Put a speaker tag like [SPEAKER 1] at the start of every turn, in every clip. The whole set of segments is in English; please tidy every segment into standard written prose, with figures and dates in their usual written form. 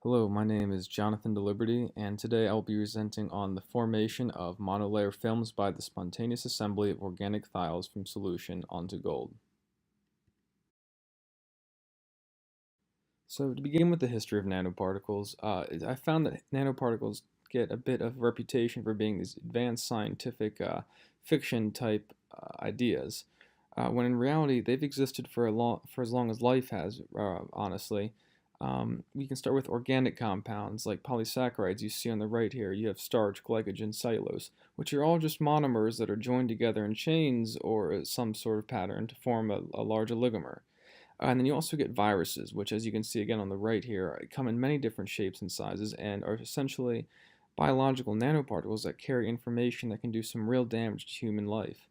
[SPEAKER 1] Hello, my name is Jonathan DeLiberty, and today I will be presenting on the formation of monolayer films by the spontaneous assembly of organic thiols from solution onto gold. So to begin with the history of nanoparticles, I found that nanoparticles get a bit of reputation for being these advanced scientific fiction type ideas, when in reality they've existed for as long as life has, honestly. We can start with organic compounds like polysaccharides you see on the right here. You have starch, glycogen, cellulose, which are all just monomers that are joined together in chains or some sort of pattern to form a large oligomer. And then you also get viruses, which, as you can see again on the right here, come in many different shapes and sizes and are essentially biological nanoparticles that carry information that can do some real damage to human life.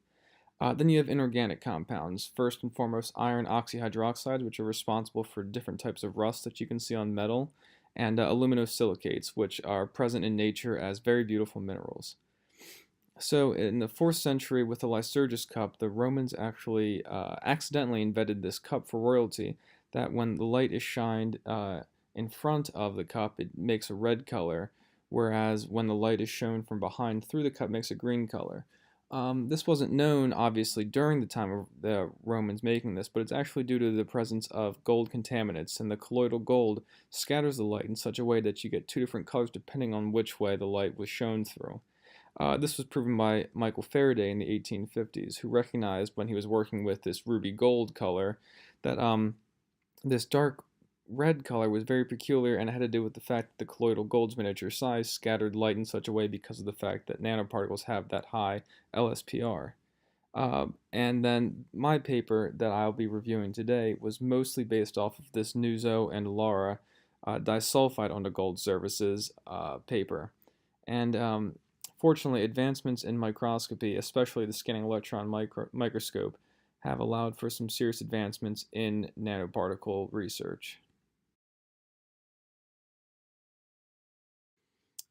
[SPEAKER 1] Then you have inorganic compounds. First and foremost, iron oxyhydroxides, which are responsible for different types of rust that you can see on metal, and aluminosilicates, which are present in nature as very beautiful minerals. So, in the 4th century, with the Lycurgus cup, the Romans actually accidentally invented this cup for royalty. That when the light is shined in front of the cup, it makes a red color, whereas when the light is shown from behind through the cup, it makes a green color. This wasn't known, obviously, during the time of the Romans making this, but it's actually due to the presence of gold contaminants, and the colloidal gold scatters the light in such a way that you get two different colors depending on which way the light was shown through. This was proven by Michael Faraday in the 1850s, who recognized when he was working with this ruby gold color that this dark red color was very peculiar, and it had to do with the fact that the colloidal gold's miniature size scattered light in such a way because of the fact that nanoparticles have that high LSPR. And then my paper that I'll be reviewing today was mostly based off of this Nuzzo and Lara disulfide onto gold surfaces paper. And fortunately, advancements in microscopy, especially the scanning electron microscope, have allowed for some serious advancements in nanoparticle research.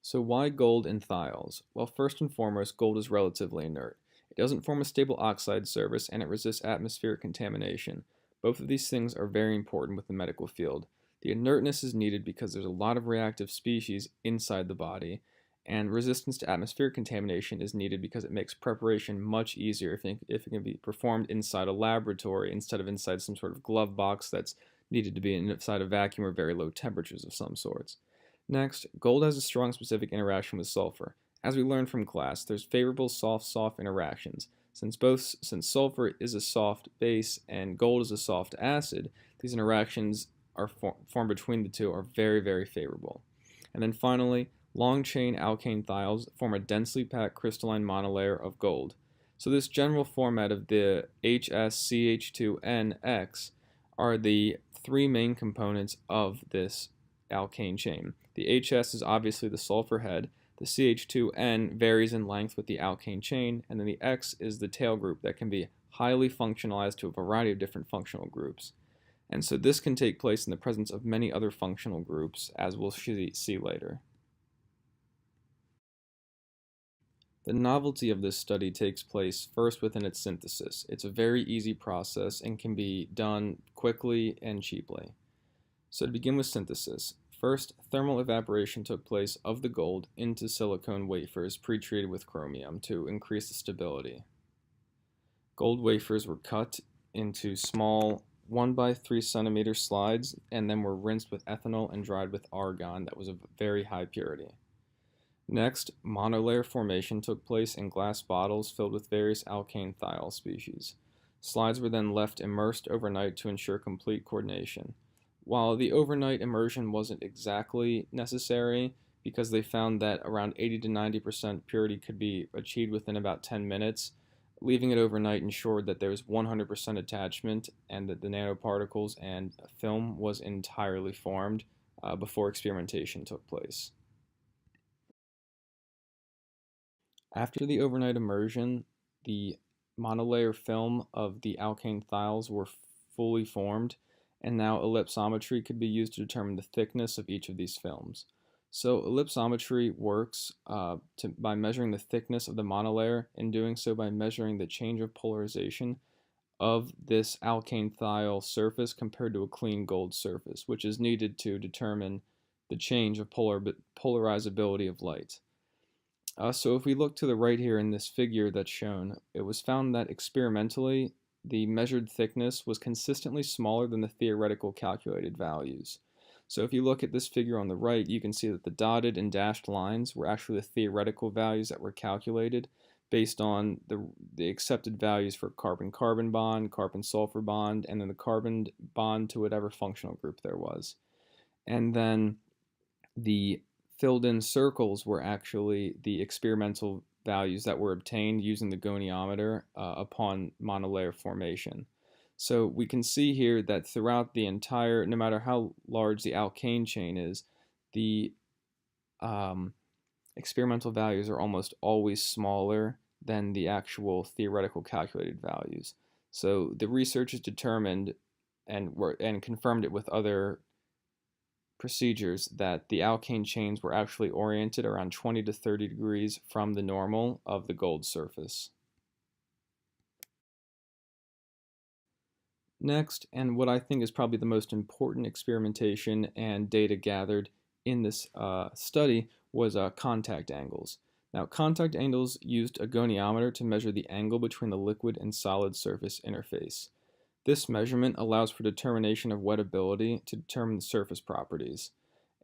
[SPEAKER 1] So why gold in thiols? Well, first and foremost, gold is relatively inert. It doesn't form a stable oxide surface, and it resists atmospheric contamination. Both of these things are very important with the medical field. The inertness is needed because there's a lot of reactive species inside the body, and resistance to atmospheric contamination is needed because it makes preparation much easier if it can be performed inside a laboratory instead of inside some sort of glove box that's needed to be inside a vacuum or very low temperatures of some sorts. Next, gold has a strong specific interaction with sulfur. As we learned from class, there's favorable soft-soft interactions. Since sulfur is a soft base and gold is a soft acid, these interactions formed between the two are very favorable. And then finally, long-chain alkane thiols form a densely packed crystalline monolayer of gold. So this general format of the HSCH2NX are the three main components of this alkane chain. The HS is obviously the sulfur head, the CH2N varies in length with the alkane chain, and then the X is the tail group that can be highly functionalized to a variety of different functional groups. And so this can take place in the presence of many other functional groups, as we'll see later. The novelty of this study takes place first within its synthesis. It's a very easy process and can be done quickly and cheaply. So to begin with synthesis, first thermal evaporation took place of the gold into silicone wafers pre-treated with chromium to increase the stability. Gold wafers were cut into small 1 by 3 centimeter slides and then were rinsed with ethanol and dried with argon that was of very high purity. Next, monolayer formation took place in glass bottles filled with various alkane thiol species. Slides were then left immersed overnight to ensure complete coordination. While the overnight immersion wasn't exactly necessary because they found that around 80 to 90% purity could be achieved within about 10 minutes, leaving it overnight ensured that there was 100% attachment and that the nanoparticles and film was entirely formed before experimentation took place. After the overnight immersion, the monolayer film of the alkane thiols were fully formed, and now ellipsometry could be used to determine the thickness of each of these films. So ellipsometry works by measuring the thickness of the monolayer, and doing so by measuring the change of polarization of this alkane thiol surface compared to a clean gold surface, which is needed to determine the change of polarizability of light. So if we look to the right here in this figure that's shown, it was found that experimentally the measured thickness was consistently smaller than the theoretical calculated values. So if you look at this figure on the right, you can see that the dotted and dashed lines were actually the theoretical values that were calculated based on the accepted values for carbon-carbon bond, carbon-sulfur bond, and then the carbon bond to whatever functional group there was. And then the filled in circles were actually the experimental values that were obtained using the goniometer upon monolayer formation. So we can see here that throughout the entire, no matter how large the alkane chain is, the experimental values are almost always smaller than the actual theoretical calculated values. So the researchers determined and confirmed it with other procedures that the alkane chains were actually oriented around 20 to 30 degrees from the normal of the gold surface. Next, and what I think is probably the most important experimentation and data gathered in this study was contact angles. Now, contact angles used a goniometer to measure the angle between the liquid and solid surface interface. This measurement allows for determination of wettability to determine the surface properties,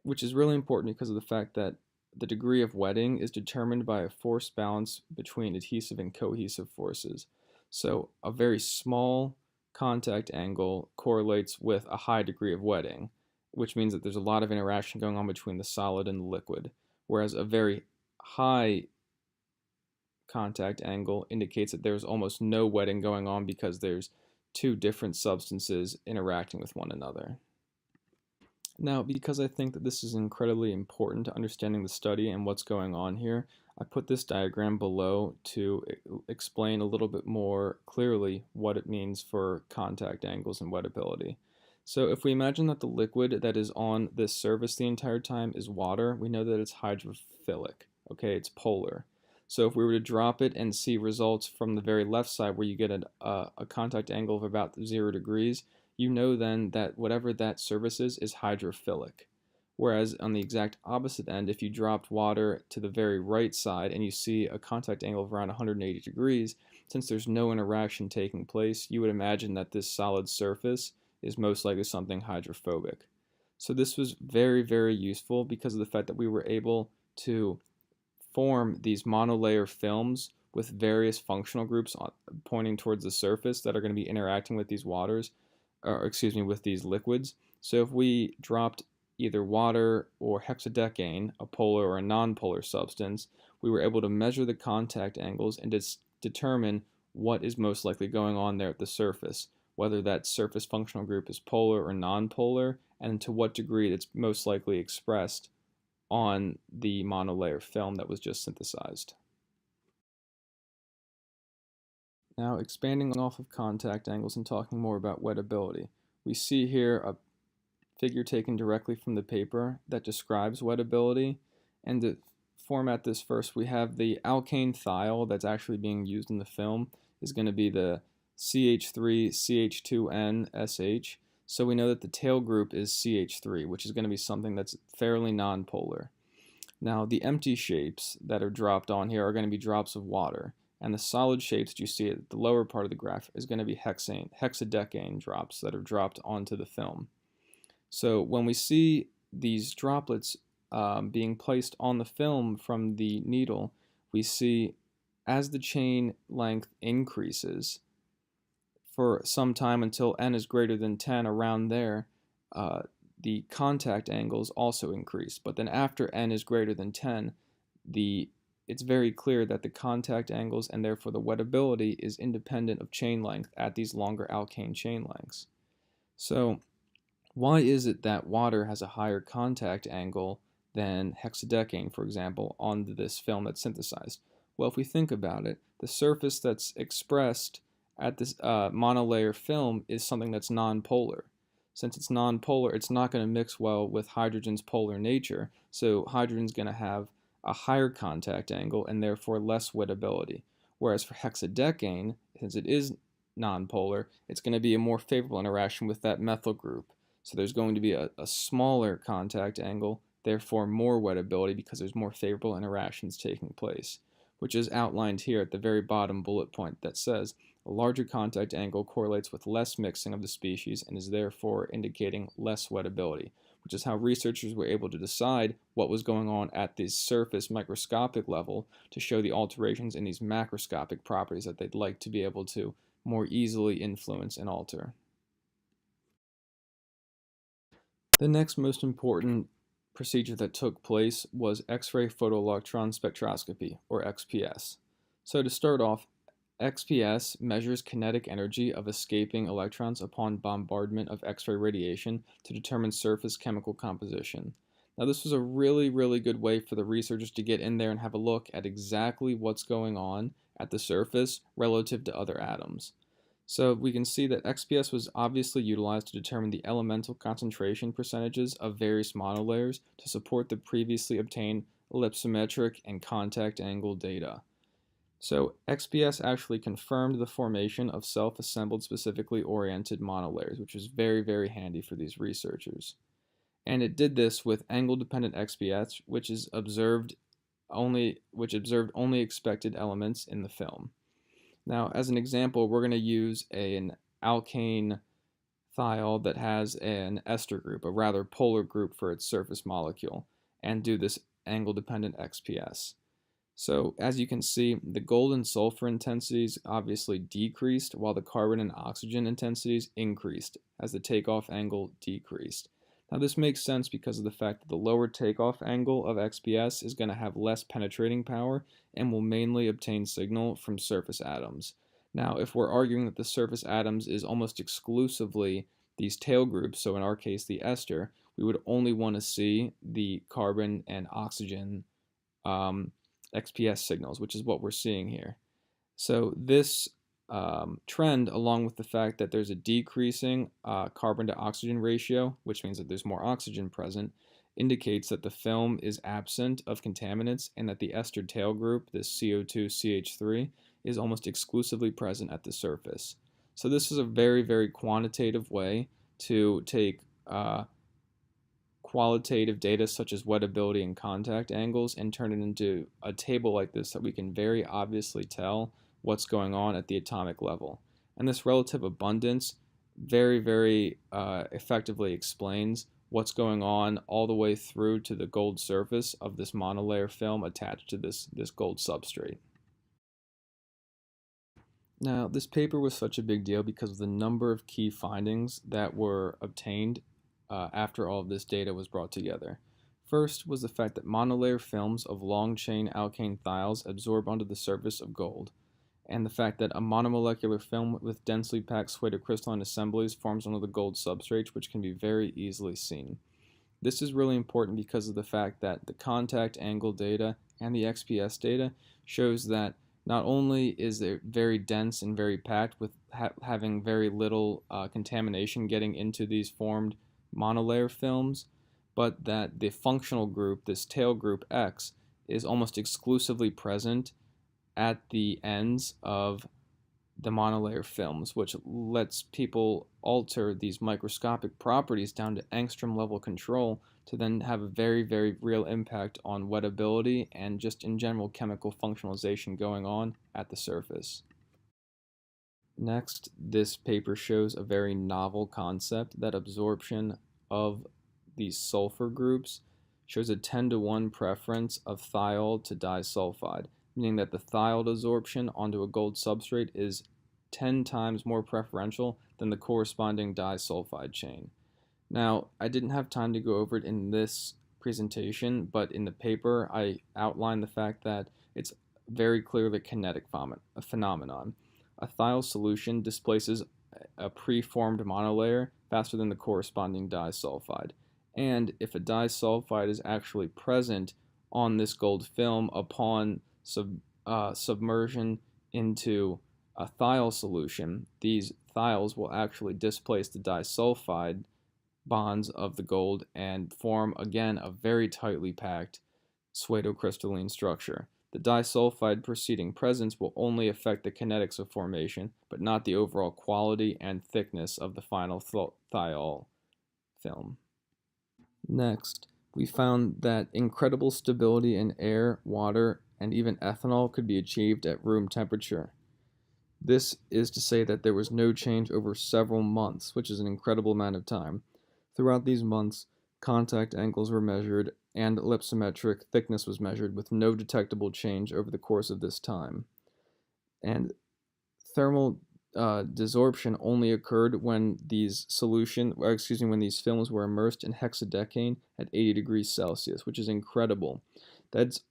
[SPEAKER 1] which is really important because of the fact that the degree of wetting is determined by a force balance between adhesive and cohesive forces. So a very small contact angle correlates with a high degree of wetting, which means that there's a lot of interaction going on between the solid and the liquid, whereas a very high contact angle indicates that there's almost no wetting going on because there's two different substances interacting with one another. Now, because I think that this is incredibly important to understanding the study and what's going on here, I put this diagram below to explain a little bit more clearly what it means for contact angles and wettability. So if we imagine that the liquid that is on this surface the entire time is water, we know that it's hydrophilic, okay, it's polar. So if we were to drop it and see results from the very left side where you get a contact angle of about 0 degrees, you know then that whatever that surface is hydrophilic. Whereas on the exact opposite end, if you dropped water to the very right side and you see a contact angle of around 180 degrees, since there's no interaction taking place, you would imagine that this solid surface is most likely something hydrophobic. So this was very, very useful because of the fact that we were able to form these monolayer films with various functional groups pointing towards the surface that are going to be interacting with these with these liquids. So if we dropped either water or hexadecane, a polar or a nonpolar substance, we were able to measure the contact angles and determine what is most likely going on there at the surface, whether that surface functional group is polar or nonpolar, and to what degree it's most likely expressed on the monolayer film that was just synthesized. Now, expanding off of contact angles and talking more about wettability, we see here a figure taken directly from the paper that describes wettability. And to format this first, we have the alkane thiol that's actually being used in the film is going to be the CH3CH2NSH. So we know that the tail group is CH3, which is going to be something that's fairly nonpolar. Now, the empty shapes that are dropped on here are going to be drops of water, and the solid shapes that you see at the lower part of the graph is going to be hexadecane drops that are dropped onto the film. So when we see these droplets being placed on the film from the needle, we see as the chain length increases for some time until n is greater than 10, around there, the contact angles also increase. But then after n is greater than 10, it's very clear that the contact angles and therefore the wettability is independent of chain length at these longer alkane chain lengths. So why is it that water has a higher contact angle than hexadecane, for example, on this film that's synthesized? Well, if we think about it, the surface that's expressed at this monolayer film is something that's nonpolar. Since it's nonpolar, it's not going to mix well with hydrogen's polar nature, so hydrogen's going to have a higher contact angle and therefore less wettability. Whereas for hexadecane, since it is nonpolar, it's going to be a more favorable interaction with that methyl group. So there's going to be a smaller contact angle, therefore more wettability because there's more favorable interactions taking place, which is outlined here at the very bottom bullet point that says a larger contact angle correlates with less mixing of the species and is therefore indicating less wettability, which is how researchers were able to decide what was going on at the surface microscopic level to show the alterations in these macroscopic properties that they'd like to be able to more easily influence and alter. The next most important procedure that took place was X-ray photoelectron spectroscopy, or XPS. So to start off, XPS measures kinetic energy of escaping electrons upon bombardment of X-ray radiation to determine surface chemical composition. Now this was a really good way for the researchers to get in there and have a look at exactly what's going on at the surface relative to other atoms. So we can see that XPS was obviously utilized to determine the elemental concentration percentages of various monolayers to support the previously obtained ellipsometric and contact angle data. So XPS actually confirmed the formation of self-assembled specifically oriented monolayers, which was very handy for these researchers. And it did this with angle-dependent XPS, which observed only expected elements in the film. Now, as an example, we're going to use an alkane thiol that has an ester group, a rather polar group for its surface molecule, and do this angle-dependent XPS. So, as you can see, the gold and sulfur intensities obviously decreased, while the carbon and oxygen intensities increased as the takeoff angle decreased. Now, this makes sense because of the fact that the lower takeoff angle of XPS is going to have less penetrating power and will mainly obtain signal from surface atoms. Now, if we're arguing that the surface atoms is almost exclusively these tail groups, so in our case the ester, we would only want to see the carbon and oxygen XPS signals, which is what we're seeing here. So this trend, along with the fact that there's a decreasing carbon to oxygen ratio, which means that there's more oxygen present, indicates that the film is absent of contaminants and that the ester tail group, this CO2CH3, is almost exclusively present at the surface. So this is a very quantitative way to take qualitative data such as wettability and contact angles and turn it into a table like this that we can very obviously tell what's going on at the atomic level. And this relative abundance very effectively explains what's going on all the way through to the gold surface of this monolayer film attached to this gold substrate. Now, this paper was such a big deal because of the number of key findings that were obtained after all of this data was brought together. First was the fact that monolayer films of long-chain alkane thiols absorb onto the surface of gold, and the fact that a monomolecular film with densely packed pseudocrystalline assemblies forms onto the gold substrate, which can be very easily seen. This is really important because of the fact that the contact angle data and the XPS data shows that not only is it very dense and very packed with having very little contamination getting into these formed monolayer films, but that the functional group, this tail group X, is almost exclusively present at the ends of the monolayer films, which lets people alter these microscopic properties down to angstrom level control to then have a very real impact on wettability and just in general chemical functionalization going on at the surface. Next, this paper shows a very novel concept that absorption of these sulfur groups shows a 10-to-1 preference of thiol to disulfide, meaning that the thiol absorption onto a gold substrate is 10 times more preferential than the corresponding disulfide chain. Now, I didn't have time to go over it in this presentation, but in the paper I outlined the fact that it's very clearly a kinetic phenomenon. A thiol solution displaces a preformed monolayer faster than the corresponding disulfide. And if a disulfide is actually present on this gold film upon submersion into a thiol solution, these thiols will actually displace the disulfide bonds of the gold and form again a very tightly packed pseudocrystalline structure. The disulfide preceding presence will only affect the kinetics of formation, but not the overall quality and thickness of the final thiol film. Next, we found that incredible stability in air, water, and even ethanol could be achieved at room temperature. This is to say that there was no change over several months, which is an incredible amount of time. Throughout these months, contact angles were measured and ellipsometric thickness was measured with no detectable change over the course of this time. And thermal desorption only occurred when when these films were immersed in hexadecane at 80 degrees Celsius, which is incredible. That's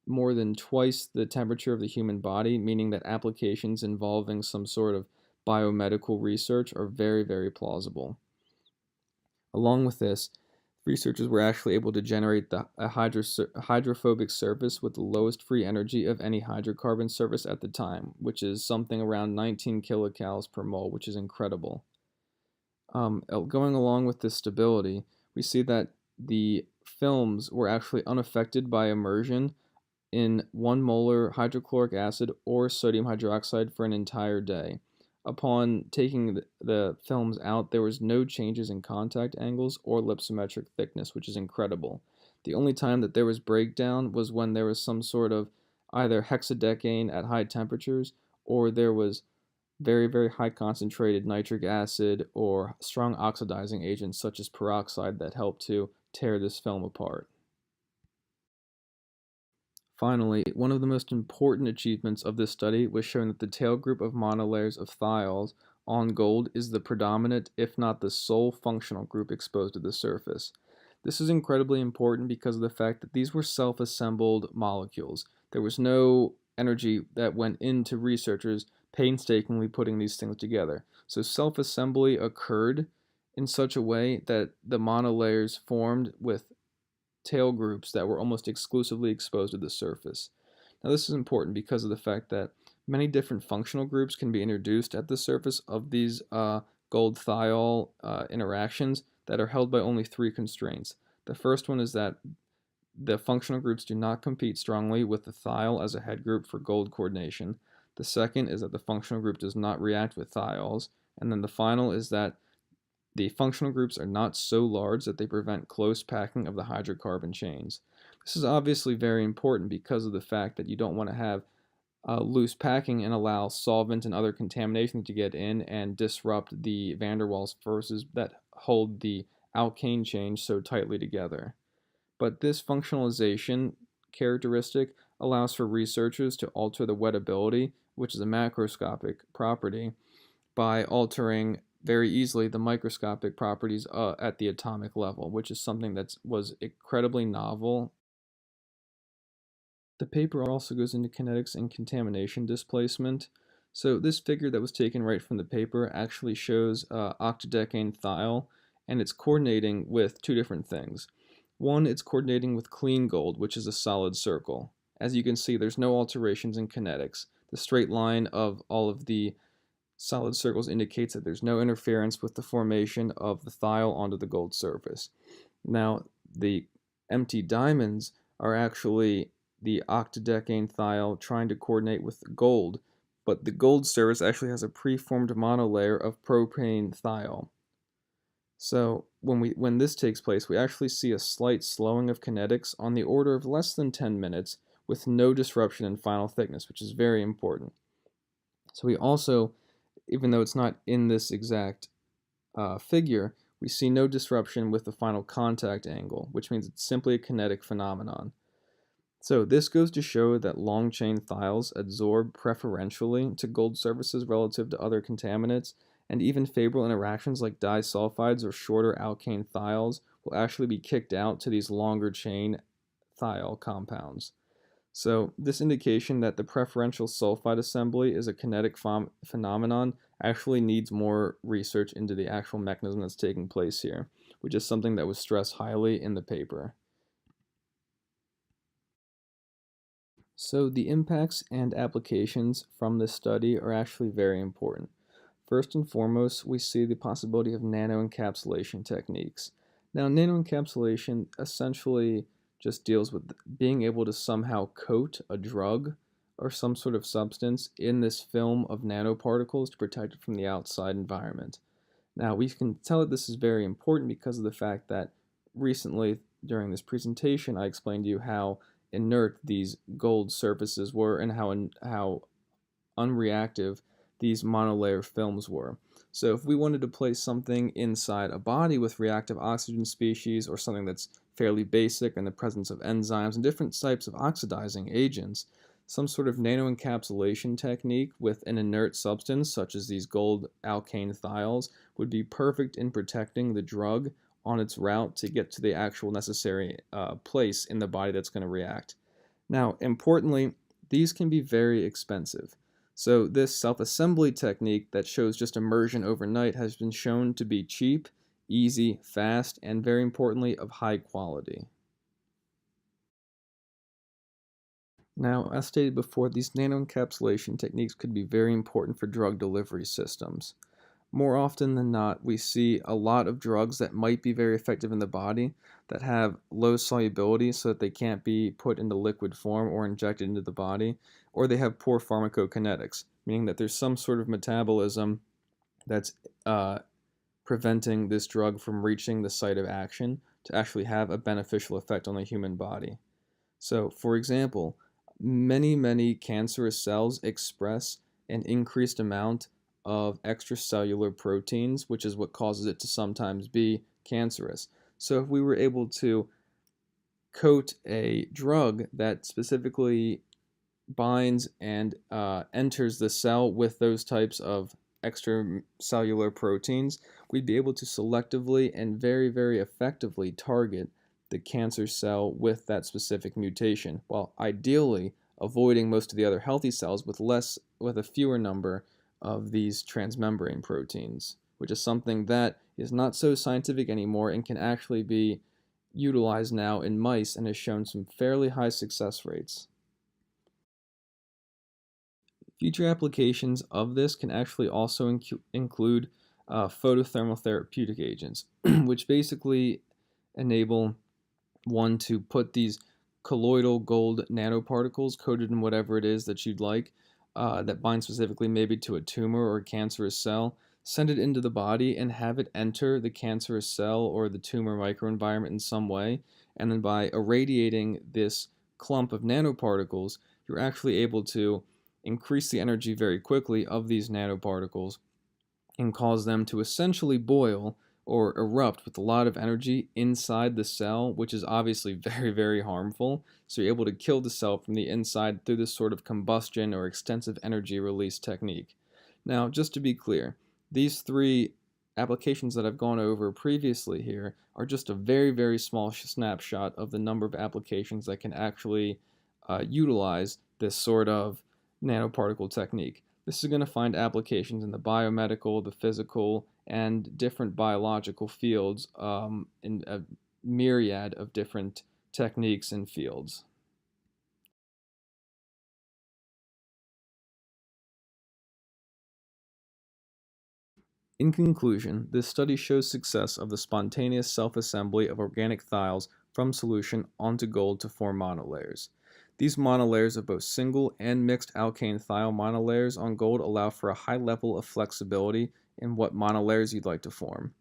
[SPEAKER 1] more than twice the temperature of the human body, meaning that applications involving some sort of biomedical research are very, very plausible. Along with this, researchers were actually able to generate a hydrophobic surface with the lowest free energy of any hydrocarbon surface at the time, which is something around 19 kilocalories per mole, which is incredible. Going along with this stability, we see that the films were actually unaffected by immersion in 1 molar hydrochloric acid or sodium hydroxide for an entire day. Upon taking the films out, there was no changes in contact angles or ellipsometric thickness, which is incredible. The only time that there was breakdown was when there was some sort of either hexadecane at high temperatures, or there was very, very high concentrated nitric acid or strong oxidizing agents such as peroxide that helped to tear this film apart. Finally, one of the most important achievements of this study was showing that the tail group of monolayers of thiols on gold is the predominant, if not the sole, functional group exposed to the surface. This is incredibly important because of the fact that these were self-assembled molecules. There was no energy that went into researchers painstakingly putting these things together. So self-assembly occurred in such a way that the monolayers formed with tail groups that were almost exclusively exposed to the surface. Now, this is important because of the fact that many different functional groups can be introduced at the surface of these gold thiol interactions that are held by only 3 constraints. The first one is that the functional groups do not compete strongly with the thiol as a head group for gold coordination. The second is that the functional group does not react with thiols. And then the final is that the functional groups are not so large that they prevent close packing of the hydrocarbon chains. This is obviously very important because of the fact that you don't want to have loose packing and allow solvent and other contamination to get in and disrupt the van der Waals forces that hold the alkane chain so tightly together. But this functionalization characteristic allows for researchers to alter the wettability, which is a macroscopic property, by altering very easily the microscopic properties at the atomic level, which is something that was incredibly novel. The paper also goes into kinetics and contamination displacement. So this figure that was taken right from the paper actually shows octadecane thiol, and it's coordinating with 2 different things. One, it's coordinating with clean gold, which is a solid circle. As you can see, there's no alterations in kinetics. The straight line of all of the solid circles indicates that there's no interference with the formation of the thiol onto the gold surface. Now, the empty diamonds are actually the octadecane thiol trying to coordinate with gold, but the gold surface actually has a preformed monolayer of propane thiol. So when this takes place, we actually see a slight slowing of kinetics on the order of less than 10 minutes with no disruption in final thickness, which is very important. So we also, even though it's not in this exact figure, we see no disruption with the final contact angle, which means it's simply a kinetic phenomenon. So this goes to show that long-chain thiols absorb preferentially to gold surfaces relative to other contaminants, and even favorable interactions like disulfides or shorter alkane thiols will actually be kicked out to these longer chain thiol compounds. So this indication that the preferential sulfide assembly is a kinetic phenomenon actually needs more research into the actual mechanism that's taking place here, which is something that was stressed highly in the paper. So the impacts and applications from this study are actually very important. First and foremost, we see the possibility of nanoencapsulation techniques. Now, nanoencapsulation essentially just deals with being able to somehow coat a drug or some sort of substance in this film of nanoparticles to protect it from the outside environment. Now, we can tell that this is very important because of the fact that recently during this presentation, I explained to you how inert these gold surfaces were and how unreactive these monolayer films were. So if we wanted to place something inside a body with reactive oxygen species, or something that's fairly basic in the presence of enzymes and different types of oxidizing agents, some sort of nanoencapsulation technique with an inert substance, such as these gold alkane thiols, would be perfect in protecting the drug on its route to get to the actual necessary place in the body that's going to react. Now, importantly, these can be very expensive. So this self-assembly technique that shows just immersion overnight has been shown to be cheap, easy, fast, and very importantly, of high quality. Now, as stated before, these nanoencapsulation techniques could be very important for drug delivery systems. More often than not, we see a lot of drugs that might be very effective in the body that have low solubility so that they can't be put into liquid form or injected into the body, or they have poor pharmacokinetics, meaning that there's some sort of metabolism that's preventing this drug from reaching the site of action to actually have a beneficial effect on the human body. So, for example, many cancerous cells express an increased amount of extracellular proteins, which is what causes it to sometimes be cancerous. So if we were able to coat a drug that specifically binds and enters the cell with those types of extracellular proteins, we'd be able to selectively and very effectively target the cancer cell with that specific mutation, while ideally avoiding most of the other healthy cells with a fewer number of these transmembrane proteins, which is something that is not so scientific anymore and can actually be utilized now in mice and has shown some fairly high success rates. Future applications of this can actually also include photothermal therapeutic agents, which basically enable one to put these colloidal gold nanoparticles coated in whatever it is that you'd like, that bind specifically maybe to a tumor or a cancerous cell, send it into the body and have it enter the cancerous cell or the tumor microenvironment in some way, and then by irradiating this clump of nanoparticles, you're actually able to increase the energy very quickly of these nanoparticles and cause them to essentially boil or erupt with a lot of energy inside the cell, which is obviously very harmful. So you're able to kill the cell from the inside through this sort of combustion or extensive energy release technique. Now, just to be clear, these three applications that I've gone over previously here are just a very small snapshot of the number of applications that can actually utilize this sort of nanoparticle technique. This is going to find applications in the biomedical, the physical, and different biological fields in a myriad of different techniques and fields. In conclusion, this study shows success of the spontaneous self-assembly of organic thiols from solution onto gold to form monolayers. These monolayers of both single and mixed alkane thiol monolayers on gold allow for a high level of flexibility in what monolayers you'd like to form.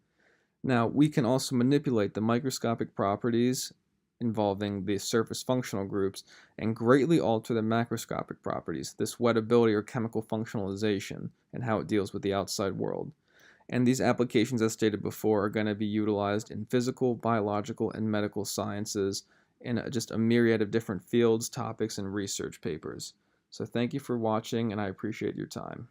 [SPEAKER 1] Now, we can also manipulate the microscopic properties involving the surface functional groups and greatly alter the macroscopic properties, this wettability or chemical functionalization, and how it deals with the outside world. And these applications, as stated before, are going to be utilized in physical, biological, and medical sciences in just a myriad of different fields, topics, and research papers. So thank you for watching, and I appreciate your time.